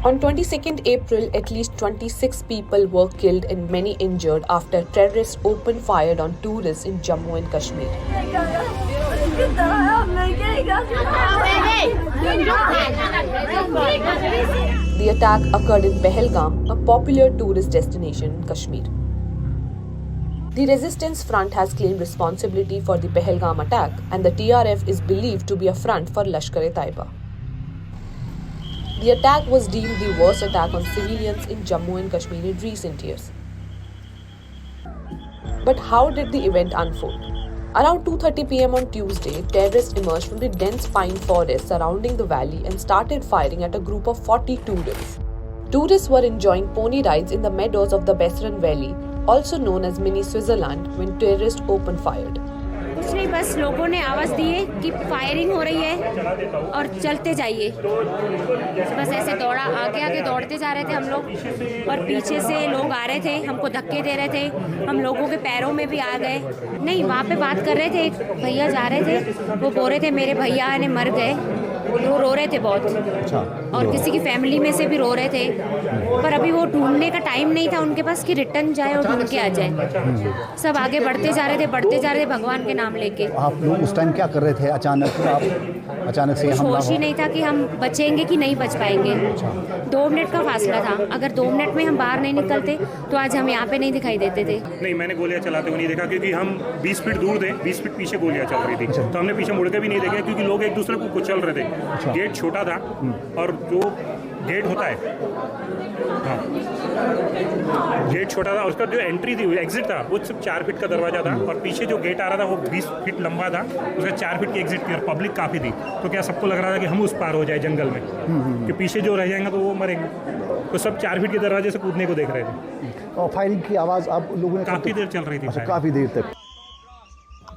On 22nd April, at least 26 people were killed and many injured after terrorists opened fire on tourists in Jammu and Kashmir. The attack occurred in Pahalgam, a popular tourist destination in Kashmir. The Resistance Front has claimed responsibility for the Pahalgam attack, and the TRF is believed to be a front for Lashkar-e-Taiba. The attack was deemed the worst attack on civilians in Jammu and Kashmir in recent years. But how did the event unfold? Around 2:30 p.m. on Tuesday, terrorists emerged from the dense pine forest surrounding the valley and started firing at a group of 40 tourists. Tourists were enjoying pony rides in the meadows of the Besran Valley, also known as Mini Switzerland, when terrorists opened fire. कुछ नहीं, बस लोगों ने आवाज़ दिए कि firing हो रही है और चलते जाइए। बस ऐसे दौड़ा, आगे आगे दौड़ते जा रहे थे हम लोग और पीछे से लोग आ रहे थे, हमको धक्के दे रहे थे, हम लोगों के पैरों में भी आ गए। नहीं, वहाँ पे बात कर रहे थे, एक भैया जा रहे थे, वो बोल रहे थे मेरे भैया ने मर गए, वो रो रहे थे बहुत। अच्छा। और किसी की फैमिली में से भी रो रहे थे, पर अभी वो ढूंढने का टाइम नहीं था उनके पास कि रिटर्न जाए और ढूंढ के आ जाए। सब आगे बढ़ते जा रहे थे भगवान के नाम लेके। आप लोग उस टाइम क्या कर रहे थे? अचानक से हमला होश ही नहीं था कि हम बचेंगे कि नहीं बच पाएंगे। 2 मिनट का फासला था, अगर 2 मिनट में हम बाहर नहीं निकलते तो आज हम यहाँ पे नहीं दिखाई देते थे। नहीं, मैंने गोलियां चलाते हुए नहीं देखा, क्योंकि हम 20 फीट दूर थे, 20 फीट पीछे गोलियां चल रही थी, तो हमने पीछे मुड़ के भी नहीं देखा, क्योंकि लोग एक दूसरे को कुचल रहे थे। गेट छोटा था और जो गेट होता है, हाँ, गेट छोटा था, उसका जो एंट्री थी, एग्जिट था, वो सिर्फ 4 फीट का दरवाजा था और पीछे जो गेट आ रहा था वो 20 फीट लंबा था, उसका 4 फीट की एग्जिट थी और पब्लिक काफ़ी थी। तो क्या सबको लग रहा था कि हम उस पार हो जाए जंगल में, कि पीछे जो रह जाएंगे तो वो मरेंगे, तो सब 4 फीट के दरवाजे से कूदने को देख रहे थे। और फायरिंग की आवाज़ आप लोगों ने काफ़ी देर चल रही थी। काफ़ी देर तक।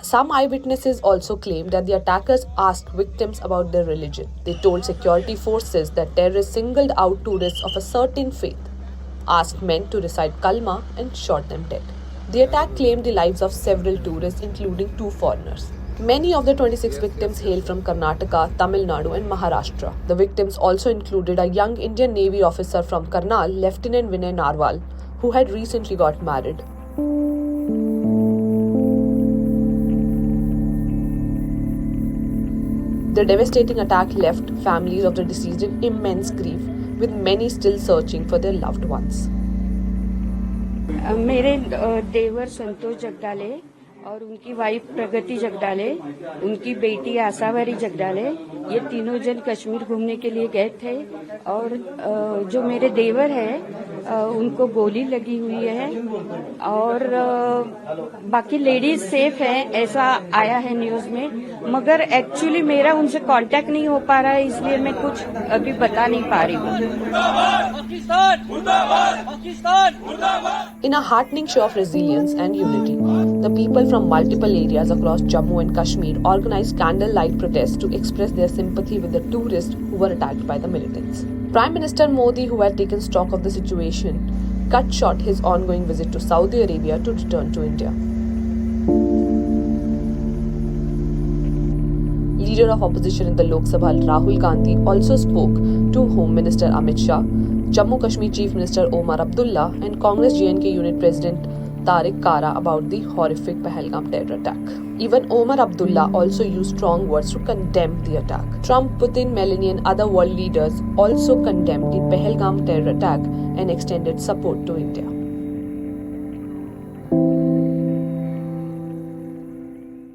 Some eyewitnesses also claimed that the attackers asked victims about their religion. They told security forces that terrorists singled out tourists of a certain faith, asked men to recite kalma and shot them dead. The attack claimed the lives of several tourists, including 2 foreigners. Many of the 26 victims hail from Karnataka, Tamil Nadu and Maharashtra. The victims also included a young Indian Navy officer from Karnal, Lieutenant Vinay Narwal, who had recently got married. The devastating attack left families of the deceased in immense grief, with many still searching for their loved ones. मेरे देवर संतोष जगदाले और उनकी wife प्रगति जगदाले, उनकी बेटी आशावारी जगदाले, ये तीनों जन कश्मीर घूमने के लिए गए थे और जो मेरे देवर है उनको गोली लगी हुई है और बाकी लेडीज सेफ हैं, ऐसा आया है न्यूज में, मगर एक्चुअली मेरा उनसे कांटेक्ट नहीं हो पा रहा है, इसलिए मैं कुछ अभी बता नहीं पा रही हूँ। In a heartening show of resilience and unity, the people from multiple areas across Jammu and Kashmir organized candlelight protests to express their sympathy with the tourists who were attacked by the militants. Prime Minister Modi, who had taken stock of the situation, cut short his ongoing visit to Saudi Arabia to return to India. Leader of opposition in the Lok Sabha, Rahul Gandhi, also spoke to Home Minister Amit Shah, Jammu Kashmir Chief Minister Omar Abdullah and Congress JNK Unit President Tariq Kara about the horrific Pahalgam terror attack. Even Omar Abdullah also used strong words to condemn the attack. Trump, Putin, Melania and other world leaders also condemned the Pahalgam terror attack and extended support to India.